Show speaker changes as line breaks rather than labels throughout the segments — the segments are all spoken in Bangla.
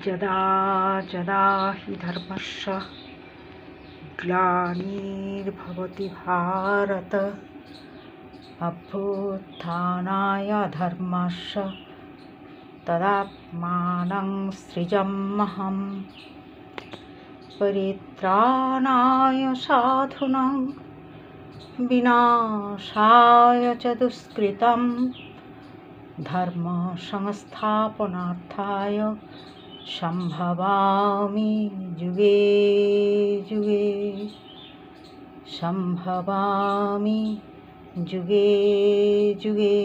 যদা যদা হি ধর্মস্য গ্লানির্ভবতি ভারত অভ্যুত্থানায় ধর্মস্য তদাত্মানং সৃজম্যহম পরিত্রাণায় সাধুনাং বিনাশায় চ দুষ্কৃতম ধর্ম সংস্থাপনার্থায় সম্ভবামি যুগে যুগে সম্ভবামি যুগে যুগে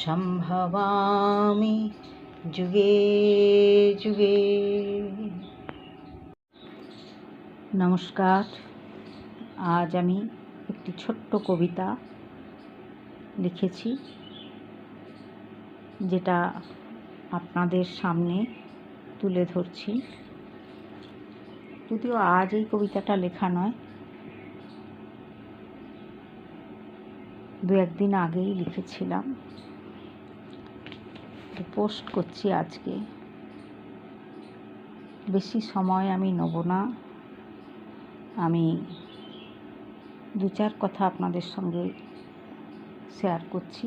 সম্ভবামি যুগে যুগে। নমস্কার। আজ আমি একটি ছোট্ট কবিতা লিখেছি, যেটা আপনাদের সামনে তুলে ধরছি। যদিও আজ এই কবিতাটা লেখা নয়, দু একদিন আগেই লিখেছিলাম, পোস্ট করছি আজকে। বেশি সময় আমি নেব না, আমি দু চার কথা আপনাদের সঙ্গে শেয়ার করছি।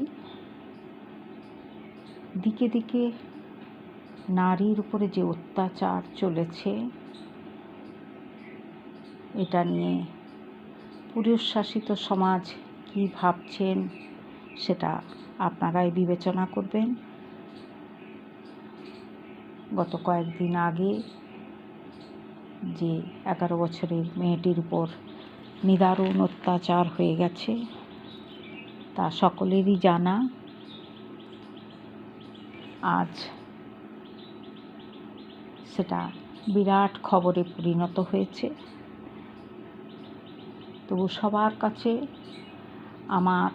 দিকে দিকে নারীর উপরে যে অত্যাচার চলেছে, এটা নিয়ে পুরুষ শাসিত সমাজ কী ভাবছেন সেটা আপনারাই বিবেচনা করবেন। গত কয়েকদিন আগে যে 11 বছরের মেয়েটির উপর নিদারুণ অত্যাচার হয়ে গেছে, তা সকলেরই জানা। আজ সেটা বিরাট খবরে পরিণত হয়েছে। তবু সবার কাছে আমার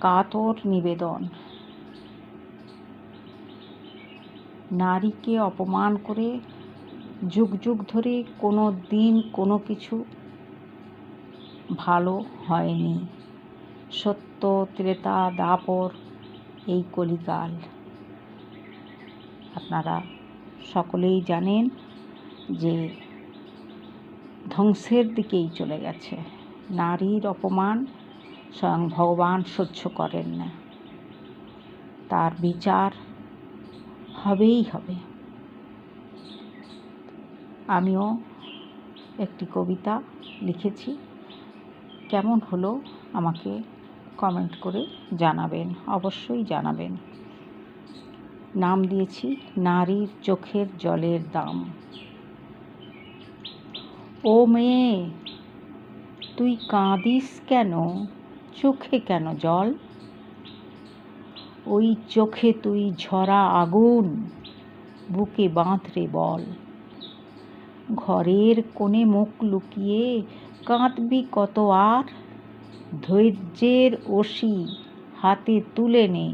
কাতর নিবেদন, নারীকে অপমান করে যুগ যুগ ধরে কোনো দিন কোনো কিছু ভালো হয়নি। সত্য, ত্রেতা, দাপর, এই কলিকাল আপনারা সকলেই জানেন যে ধ্বংসের দিকেই চলে গেছে। নারীর অপমান স্বয়ং ভগবান সহ্য করেন না, তার বিচার হবেই হবে। আমিও একটি কবিতা লিখেছি, কেমন হলো আমাকে কমেন্ট করে জানাবেন, অবশ্যই জানাবেন। নাম দিয়েছি নারীর চোখের জলের দাম। ও মেয়ে, তুই কাঁদিস কেন, চোখে কেন জল? ওই চোখে তুই ঝরা আগুন, বুকে বাঁধরে বল। ঘরের কোণে মুখ লুকিয়ে কাঁদবি কত আর? ধৈর্যের অসি হাতে তুলে নে,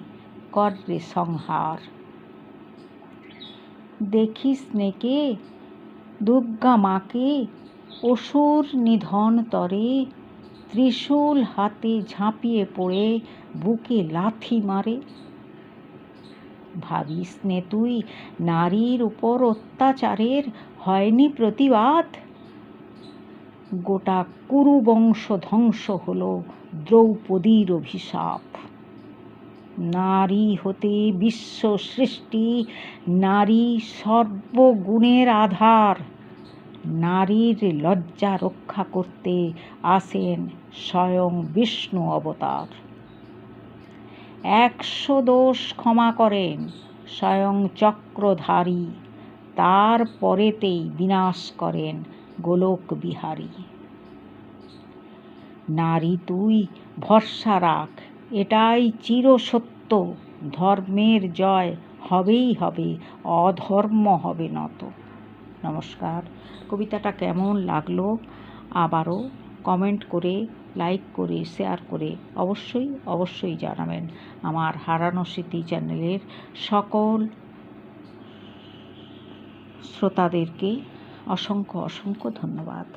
কর রে সংহার। দেখিস নেকে দুর্গা মাকে অসুর নিধন তরে, ত্রিশূল হাতে ঝাঁপিয়ে পড়ে বুকে লাথি মারে। ভাবিস নে তুই নারীর উপর অত্যাচারের হয়নি প্রতিবাদ? গোটা কুরু বংশ ধ্বংস হলো দ্রৌপদীর অভিশাপ। নারী হতে বিশ্ব সৃষ্টি, নারী সর্বগুণের আধার। নারীর লজ্জা রক্ষা করতে আসেন স্বয়ং বিষ্ণু অবতার। 100 দোষ ক্ষমা করেন স্বয়ং চক্রধারী, তার পরেতেই বিনাশ করেন গোলক বিহারী। নারী তুই ভরসা রাখ, এটাই চিরসত্য। ধর্মের জয় হবেই হবে, অধর্ম হবে নত। নমস্কার। কবিতাটা কেমন লাগলো আবারও কমেন্ট করে, লাইক করে, শেয়ার করে অবশ্যই জানাবেন। আমার হারানো স্মৃতি চ্যানেলের সকল শ্রোতাদেরকে অসংখ্য ধন্যবাদ।